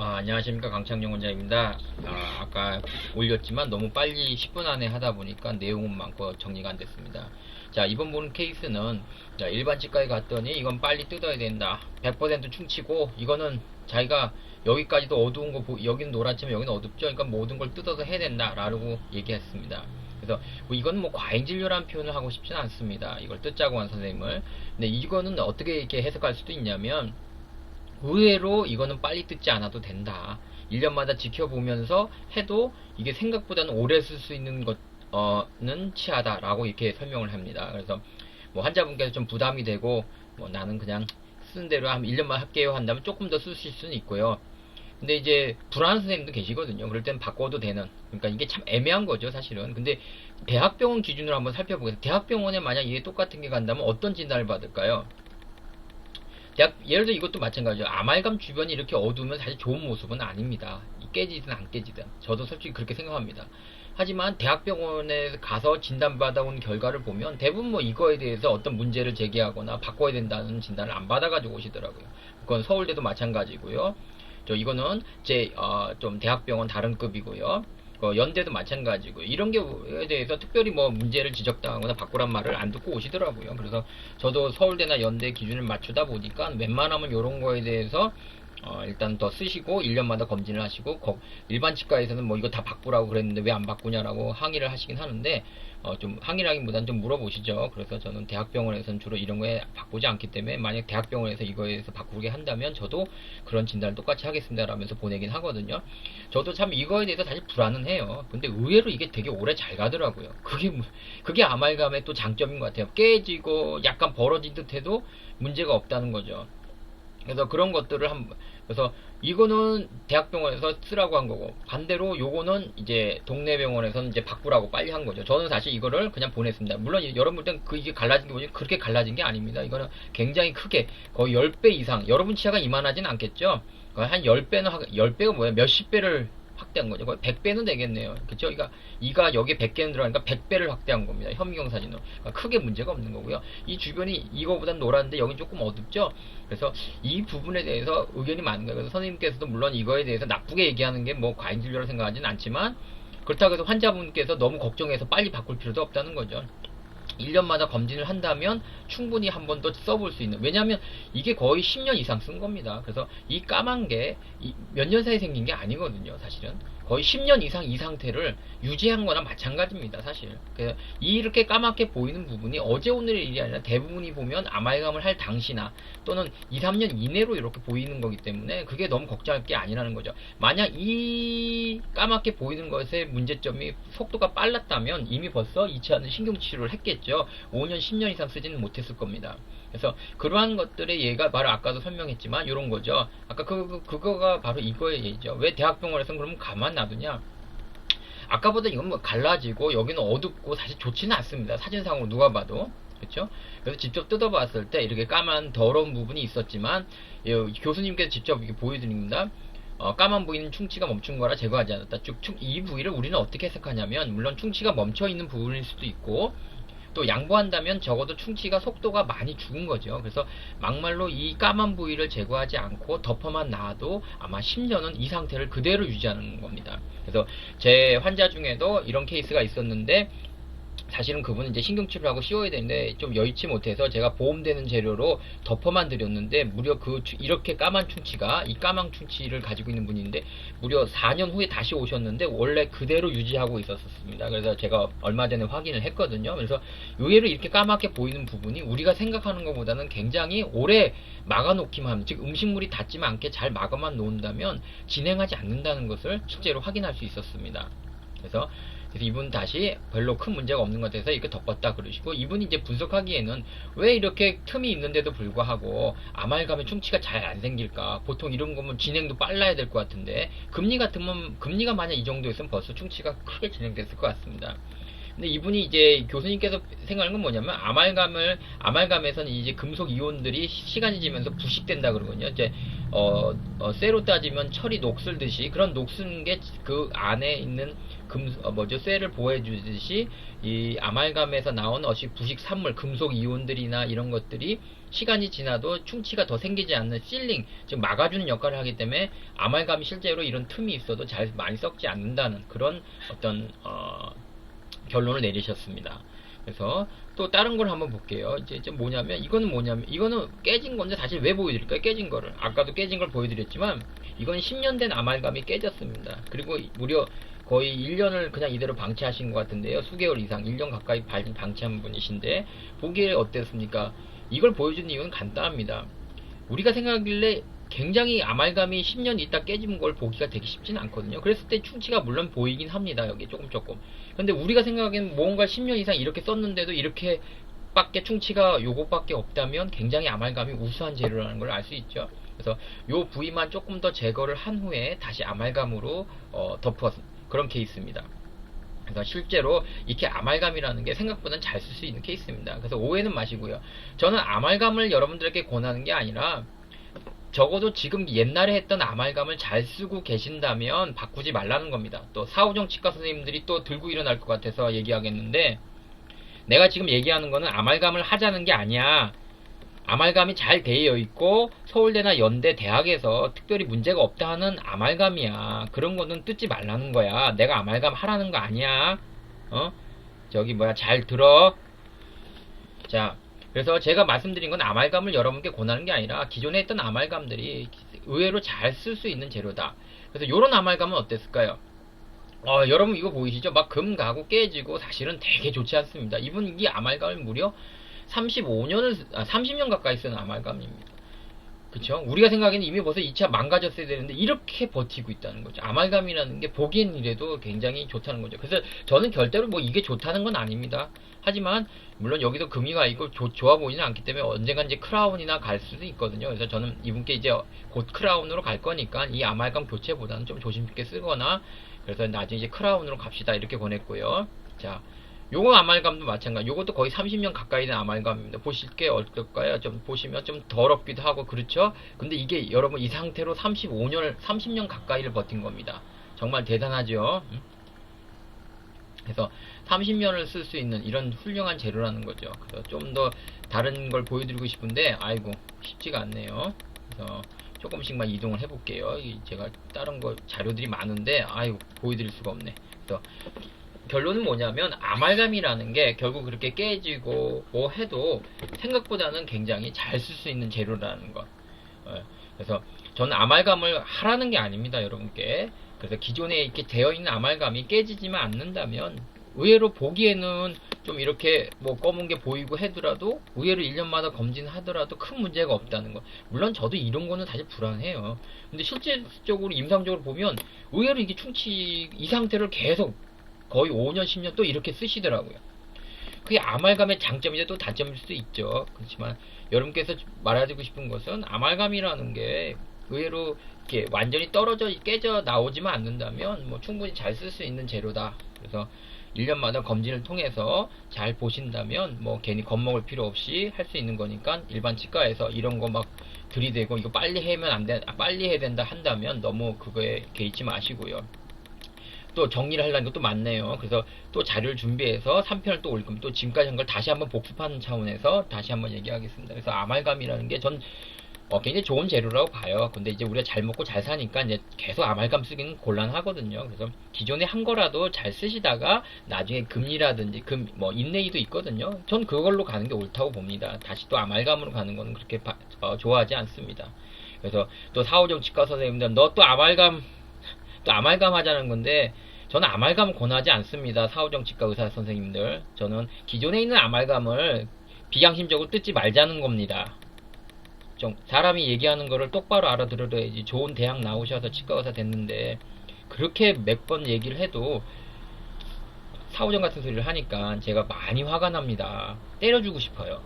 안녕하십니까, 강창용 원장입니다. 아까 올렸지만 너무 빨리 10분 안에 하다 보니까 내용은 많고 정리가 안 됐습니다. 자, 이번 보는 케이스는, 자, 일반 치과에 갔더니 이건 빨리 뜯어야 된다. 100% 충치고 이거는 자기가 여기까지도 어두운 거 여기는 노랗지만 여기는 어둡죠. 그러니까 모든 걸 뜯어서 해야 된다 라고 얘기했습니다. 그래서 이건 뭐 과잉 진료라는 표현을 하고 싶지는 않습니다. 이걸 뜯자고 한 선생님을. 근데 이거는 어떻게 이렇게 해석할 수도 있냐면, 의외로 이거는 빨리 뜯지 않아도 된다. 1년마다 지켜보면서 해도 이게 생각보다는 오래 쓸 수 있는 것은 치하다라고 이렇게 설명을 합니다. 그래서 뭐 환자분께서 좀 부담이 되고, 뭐 나는 그냥 쓰는 대로 한 1년만 할게요 한다면 조금 더 쓰실 수는 있고요. 근데 이제 불안한 선생님도 계시거든요. 그럴 땐 바꿔도 되는. 그러니까 이게 참 애매한 거죠, 사실은. 근데 대학병원 기준으로 한번 살펴보겠습니다. 대학병원에 만약 이게 똑같은 게 간다면 어떤 진단을 받을까요? 예를 들어 이것도 마찬가지죠. 아말감 주변이 이렇게 어두우면 사실 좋은 모습은 아닙니다. 깨지든 안 깨지든. 저도 솔직히 그렇게 생각합니다. 하지만 대학병원에 가서 진단받아온 결과를 보면 대부분 뭐 이거에 대해서 어떤 문제를 제기하거나 바꿔야 된다는 진단을 안 받아가지고 오시더라고요. 그건 서울대도 마찬가지고요. 이거는 좀 대학병원 다른 급이고요. 연대도 마찬가지고, 이런 게에 대해서 특별히 뭐 문제를 지적당하거나 바꾸란 말을 안 듣고 오시더라고요. 그래서 저도 서울대나 연대 기준을 맞추다 보니까 웬만하면 이런 거에 대해서 일단 더 쓰시고 1년마다 검진을 하시고, 일반 치과에서는 뭐 이거 다 바꾸라고 그랬는데 왜 안 바꾸냐라고 항의를 하시긴 하는데, 좀 항의라기보다는 좀 물어보시죠. 그래서 저는 대학병원에서는 주로 이런 거에 바꾸지 않기 때문에, 만약 대학병원에서 이거에서 바꾸게 한다면 저도 그런 진단을 똑같이 하겠습니다 라면서 보내긴 하거든요. 저도 참 이거에 대해서 사실 불안은 해요. 근데 의외로 이게 되게 오래 잘 가더라고요. 그게 아말감의 또 장점인 것 같아요. 깨지고 약간 벌어진 듯 해도 문제가 없다는 거죠. 그래서 그런 것들을 그래서 이거는 대학병원에서 쓰라고 한 거고, 반대로 요거는 이제 동네 병원에서는 이제 바꾸라고 빨리 한 거죠. 저는 사실 이거를 그냥 보냈습니다. 물론 여러분 볼 땐 이게 갈라진 게 뭐지? 그렇게 갈라진 게 아닙니다. 이거는 굉장히 크게, 거의 10배 이상, 여러분 치아가 이만하진 않겠죠? 거의 한 10배는, 10배가 뭐야? 몇십 배를 확대한 거죠. 거의 100배는 되겠네요. 그쵸? 그러니까 이가 여기에 100개는 들어가니까 100배를 확대한 겁니다. 현미경 사진으로. 그러니까 크게 문제가 없는 거고요. 이 주변이 이거보단 노란데 여긴 조금 어둡죠? 그래서 이 부분에 대해서 의견이 많은 거예요. 그래서 선생님께서도 물론 이거에 대해서 나쁘게 얘기하는 게 뭐 과잉 진료라고 생각하지는 않지만, 그렇다고 해서 환자분께서 너무 걱정해서 빨리 바꿀 필요도 없다는 거죠. 1년마다 검진을 한다면 충분히 한 번 더 써볼 수 있는, 왜냐하면 이게 거의 10년 이상 쓴 겁니다. 그래서 이 까만 게 몇 년 사이에 생긴 게 아니거든요. 사실은 거의 10년 이상 이 상태를 유지한 거나 마찬가지입니다. 사실 이렇게 까맣게 보이는 부분이 어제 오늘의 일이 아니라 대부분이 보면 아말감을 할 당시나 또는 2, 3년 이내로 이렇게 보이는 거기 때문에 그게 너무 걱정할 게 아니라는 거죠. 만약 이 까맣게 보이는 것의 문제점이 속도가 빨랐다면 이미 벌써 이 치아는 신경치료를 했겠죠. 5년, 10년 이상 쓰지는 못했을 겁니다. 그래서 그러한 것들의 예가 바로 아까도 설명했지만 이런 거죠. 아까 그거가 바로 이거의 예죠. 왜 대학병원에서는 그러면 가만 놔두냐? 아까보다 이건 뭐 갈라지고 여기는 어둡고 사실 좋지는 않습니다. 사진상으로 누가 봐도. 그렇죠? 그래서 직접 뜯어봤을 때 이렇게 까만 더러운 부분이 있었지만, 교수님께서 직접 이렇게 보여드립니다. 까만 보이는 충치가 멈춘 거라 제거하지 않았다. 쭉 이 부위를 우리는 어떻게 해석하냐면, 물론 충치가 멈춰 있는 부분일 수도 있고, 또 양보한다면 적어도 충치가 속도가 많이 죽은 거죠. 그래서 막말로 이 까만 부위를 제거하지 않고 덮어만 놔도 아마 10년은 이 상태를 그대로 유지하는 겁니다. 그래서 제 환자 중에도 이런 케이스가 있었는데, 사실은 그분은 이제 신경치료를 하고 씌워야 되는데 좀 여의치 못해서 제가 보험되는 재료로 덮어만 드렸는데, 무려 이렇게 까만 충치가, 이 까만 충치를 가지고 있는 분인데 무려 4년 후에 다시 오셨는데 원래 그대로 유지하고 있었습니다. 그래서 제가 얼마 전에 확인을 했거든요. 그래서 의외로 이렇게 까맣게 보이는 부분이 우리가 생각하는 것보다는 굉장히 오래 막아놓기만 하면, 즉 음식물이 닿지 않게 잘 막아만 놓는다면 진행하지 않는다는 것을 실제로 확인할 수 있었습니다. 그래서 이분 다시 별로 큰 문제가 없는 것 같아서 이렇게 덮었다 그러시고, 이분이 이제 분석하기에는 왜 이렇게 틈이 있는데도 불구하고 아말감에 충치가 잘 안 생길까? 보통 이런 거면 진행도 빨라야 될 것 같은데, 금리가 만약 이 정도였으면 벌써 충치가 크게 진행됐을 것 같습니다. 근데 이분이 이제 교수님께서 생각하는 건 뭐냐면, 아말감에서는 이제 금속 이온들이 시간이 지면서 부식된다 그러거든요. 이제 쇠로 따지면 철이 녹슬듯이, 그런 녹슨 게 그 안에 있는 쇠를 보호해주듯이 이 아말감에서 나온 부식 산물, 금속 이온들이나 이런 것들이 시간이 지나도 충치가 더 생기지 않는 실링, 즉 막아주는 역할을 하기 때문에 아말감이 실제로 이런 틈이 있어도 잘 많이 썩지 않는다는 그런 어떤 결론을 내리셨습니다. 그래서 또 다른 걸 한번 볼게요. 이제 뭐냐면 이거는 깨진 건데 사실 왜 보여드릴까요? 깨진 거를 아까도 깨진 걸 보여드렸지만 이건 10년 된 아말감이 깨졌습니다. 그리고 무려 거의 1년을 그냥 이대로 방치하신 것 같은데요. 수개월 이상 1년 가까이 방치한 분이신데 보기에 어땠습니까? 이걸 보여준 이유는 간단합니다. 우리가 생각하길래 굉장히 아말감이 10년 있다 깨진 걸 보기가 되게 쉽지는 않거든요. 그랬을 때 충치가 물론 보이긴 합니다. 여기 조금. 근데 우리가 생각하기엔 뭔가 10년 이상 이렇게 썼는데도 이렇게 밖에 충치가 요것밖에 없다면 굉장히 아말감이 우수한 재료라는 걸 알 수 있죠. 그래서 요 부위만 조금 더 제거를 한 후에 다시 아말감으로 덮어 그런 케이스입니다. 그래서 실제로 이렇게 아말감이라는 게 생각보다는 잘 쓸 수 있는 케이스입니다. 그래서 오해는 마시고요. 저는 아말감을 여러분들에게 권하는 게 아니라 적어도 지금 옛날에 했던 아말감을 잘 쓰고 계신다면 바꾸지 말라는 겁니다. 또 사후정 치과 선생님들이 또 들고 일어날 것 같아서 얘기하겠는데, 내가 지금 얘기하는 거는 아말감을 하자는 게 아니야. 아말감이 잘 되어 있고 서울대나 연대 대학에서 특별히 문제가 없다 하는 아말감이야. 그런 거는 뜯지 말라는 거야. 내가 아말감 하라는 거 아니야. 잘 들어. 자, 그래서 제가 말씀드린 건 아말감을 여러분께 권하는 게 아니라 기존에 했던 아말감들이 의외로 잘 쓸 수 있는 재료다. 그래서 이런 아말감은 어땠을까요? 여러분 이거 보이시죠? 막 금 가고 깨지고 사실은 되게 좋지 않습니다. 이 아말감을 무려 30년 가까이 쓴 아말감입니다. 그쵸? 우리가 생각에는 이미 벌써 2차 망가졌어야 되는데 이렇게 버티고 있다는 거죠. 아말감이라는 게 보기엔 이래도 굉장히 좋다는 거죠. 그래서 저는 결대로 뭐 이게 좋다는 건 아닙니다. 하지만 물론 여기도 금이 가 있고 좋아 보이는 않기 때문에 언젠간 이제 크라운이나 갈 수도 있거든요. 그래서 저는 이분께 이제 곧 크라운으로 갈 거니까 이 아말감 교체보다는 좀 조심스럽게 쓰거나, 그래서 나중에 이제 크라운으로 갑시다 이렇게 권했고요. 자, 요거 아말감도 마찬가지. 요것도 거의 30년 가까이 된 아말감입니다. 보실 게 어떨까요? 좀 보시면 좀 더럽기도 하고 그렇죠? 근데 이게 여러분 이 상태로 30년 가까이를 버틴 겁니다. 정말 대단하죠? 그래서 30년을 쓸 수 있는 이런 훌륭한 재료라는 거죠. 그래서 좀 더 다른 걸 보여드리고 싶은데 아이고 쉽지가 않네요. 그래서 조금씩만 이동을 해볼게요. 제가 다른 거 자료들이 많은데 아이고 보여드릴 수가 없네. 그래서 결론은 뭐냐면 아말감이라는 게 결국 그렇게 깨지고 뭐 해도 생각보다는 굉장히 잘 쓸 수 있는 재료라는 것. 그래서 저는 아말감을 하라는 게 아닙니다, 여러분께. 그래서 기존에 이렇게 되어 있는 아말감이 깨지지만 않는다면 의외로 보기에는 좀 이렇게 뭐 검은 게 보이고 하더라도 의외로 1년마다 검진하더라도 큰 문제가 없다는 것. 물론 저도 이런 거는 사실 불안해요. 근데 실질적으로 임상적으로 보면 의외로 이게 충치 이 상태를 계속 거의 5년 10년 또 이렇게 쓰시더라고요. 그게 아말감의 장점이자 또 단점일 수도 있죠. 그렇지만 여러분께서 말해주고 싶은 것은 아말감이라는 게 의외로 이렇게 완전히 깨져 나오지만 않는다면 뭐 충분히 잘 쓸 수 있는 재료다. 그래서 1년마다 검진을 통해서 잘 보신다면 뭐 괜히 겁먹을 필요 없이 할 수 있는 거니까, 일반 치과에서 이런 거 막 들이대고 이거 빨리 하면 안 돼, 빨리 해야 된다 한다면 너무 그거에 개의치 마시고요. 또 정리를 하려는 것도 많네요. 그래서 또 자료를 준비해서 3편을 또 올 겁니다. 또 지금까지 한 걸 다시 한번 복습하는 차원에서 다시 한번 얘기하겠습니다. 그래서 아말감이라는 게 전 굉장히 좋은 재료라고 봐요. 근데 이제 우리가 잘 먹고 잘 사니까 이제 계속 아말감 쓰기는 곤란하거든요. 그래서 기존에 한 거라도 잘 쓰시다가 나중에 금리라든지 인레이도 있거든요. 전 그걸로 가는 게 옳다고 봅니다. 다시 또 아말감으로 가는 거는 그렇게 좋아하지 않습니다. 그래서 또 사후정 치과 선생님들 너 또 아말감 하자는 건데, 저는 아말감 권하지 않습니다. 사후정 치과 의사 선생님들, 저는 기존에 있는 아말감을 비양심적으로 뜯지 말자는 겁니다. 좀 사람이 얘기하는 거를 똑바로 알아들어야지. 좋은 대학 나오셔서 치과 의사 됐는데 그렇게 몇 번 얘기를 해도 사후정 같은 소리를 하니까 제가 많이 화가 납니다. 때려주고 싶어요.